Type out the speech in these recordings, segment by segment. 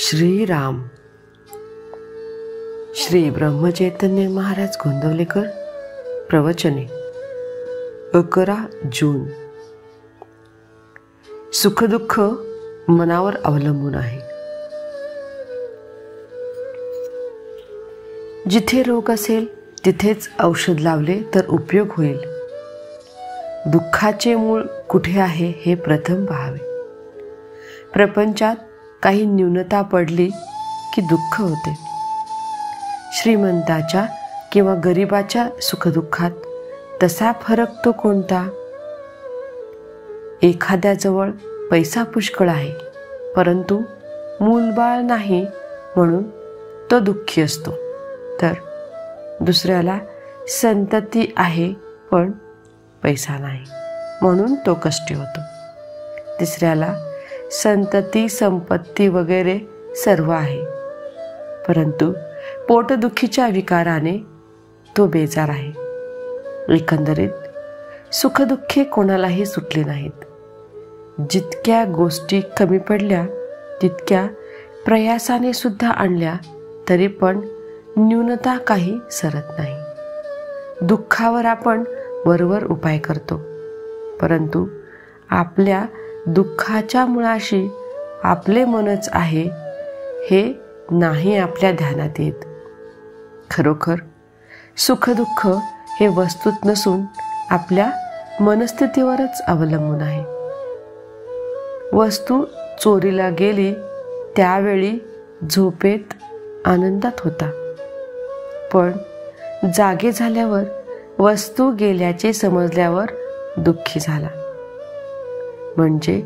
श्रीराम. श्री ब्रह्मचैतन्य महाराज गोंदवलेकर. प्रवचने 11 जून. सुखदुःख मनावर अवलंबून आहे. जिथे रोग असेल तिथेच औषध लावले तर उपयोग होईल. दुःखाचे मूळ कुठे आहे हे प्रथम पाहावे. प्रपंचात काही न्यूनता पडली की दुःख होते. श्रीमंताच्या किंवा गरिबाच्या सुखदुःखात तसा फरक तो कोणता? एखाद्याजवळ पैसा पुष्कळ आहे परंतु मूलबाळ नाही म्हणून तो दुःखी असतो, तर दुसऱ्याला संतती आहे पण पैसा नाही म्हणून तो कष्टी होतो. तिसऱ्याला संतती संपत्ती वगैरे सर्व आहे परंतु पोटदुखीच्या विकाराने तो बेजार आहे. एकंदरीत सुखदुःखे कोणालाही सुटली नाहीत. जितक्या गोष्टी कमी पडल्या तितक्या प्रयासाने सुद्धा आणल्या तरी पण न्यूनता काही सरत नाही. दुःखावर आपण वरवर उपाय करतो परंतु आपल्या दुःखाच्या मुळाशी आपले मनच आहे हे नाही आपल्या ध्यानात येत. खरोखर सुखदुःख हे वस्तूत नसून आपल्या मनस्थितीवरच अवलंबून आहे. वस्तू चोरीला गेली त्यावेळी झोपेत आनंदात होता, पण जागे झाल्यावर वस्तू गेल्याचे समजल्यावर दुःखी झाला. म्हणजे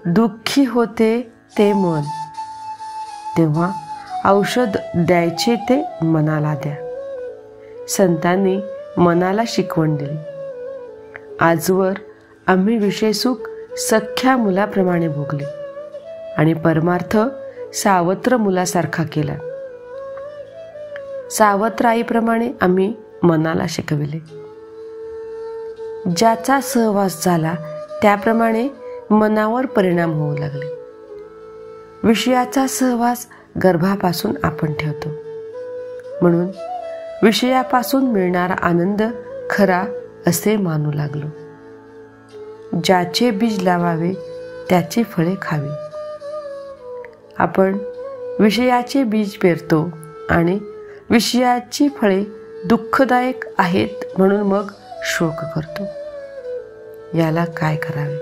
दुःखी होते ते मन. तेव्हा औषध द्यायचे ते मनाला द्या. संतांनी मनाला शिकवण दिली. आजवर आम्ही विषयसुख सख्या मुलाप्रमाणे भोगले आणि परमार्थ सावत्र मुलासारखा केला. सावत्र आईप्रमाणे आम्ही मनाला शिकविले. ज्याचा सहवास झाला त्याप्रमाणे मनावर परिणाम होऊ लागले. विषयाचा सहवास गर्भापासून आपण ठेवतो म्हणून विषयापासून मिळणारा आनंद खरा असे मानू लागलो. ज्याचे बीज लावावे त्याची फळे खावी. आपण विषयाचे बीज पेरतो आणि विषयाची फळे दुःखदायक आहेत म्हणून मग शोक करतो. याला काय करावे?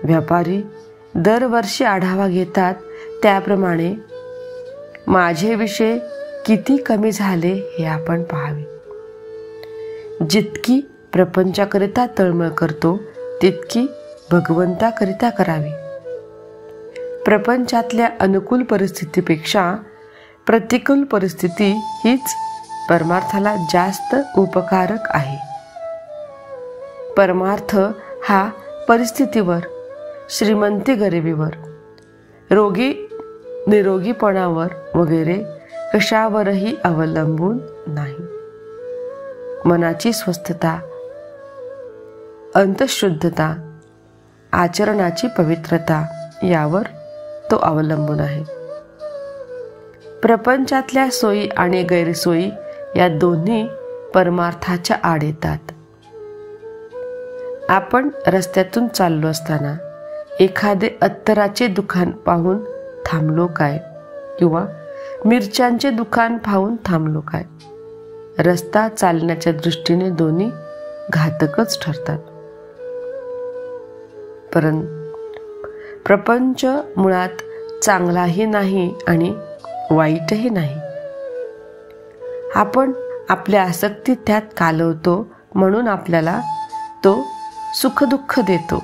व्यापारी दरवर्षी आढावा घेतात त्याप्रमाणे माझे विषय किती कमी झाले हे आपण पाहावे. जितकी प्रपंचाकरिता तळमळ करतो तितकी भगवंताकरिता करावी. प्रपंचातल्या अनुकूल परिस्थितीपेक्षा प्रतिकूल परिस्थिती हीच परमार्थाला जास्त उपकारक आहे. परमार्थ हा परिस्थितीवर, श्रीमंती गरिबीवर, रोगी निरोगीपणावर वगैरे कशावरही अवलंबून नाही. मनाची स्वस्थता, अंतःशुद्धता, आचरणाची पवित्रता यावर तो अवलंबून आहे. प्रपंचातल्या सोयी आणि गैरसोयी या दोन्ही परमार्थाच्या आड येतात. आपण रस्त्यातून चाललो असताना एखादे अत्तराचे दुकान पाहून थांबलो काय किंवा मिरच्यांचे दुकान पाहून थांबलो काय? रस्ता चालण्याच्या दृष्टीने दोन्ही घातकच ठरतात. प्रपंच मुळात चांगलाही नाही आणि वाईटही नाही. आपण आपल्या आसक्ती त्यात कालवतो म्हणून आपल्याला तो सुखदुःख देतो.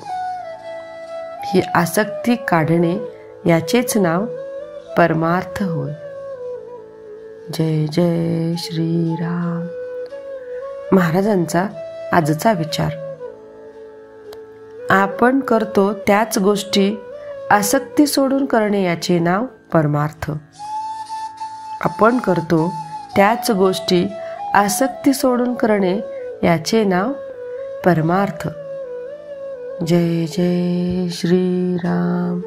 ही आसक्ती काढणे याचेच नाव परमार्थ होय. जय जय श्रीराम. महाराजांचा आजचा विचार. आपण करतो त्याच गोष्टी आसक्ती सोडून करणे याचे नाव परमार्थ. आपण करतो त्याच गोष्टी आसक्ती सोडून करणे याचे नाव परमार्थ. जय जय श्रीराम.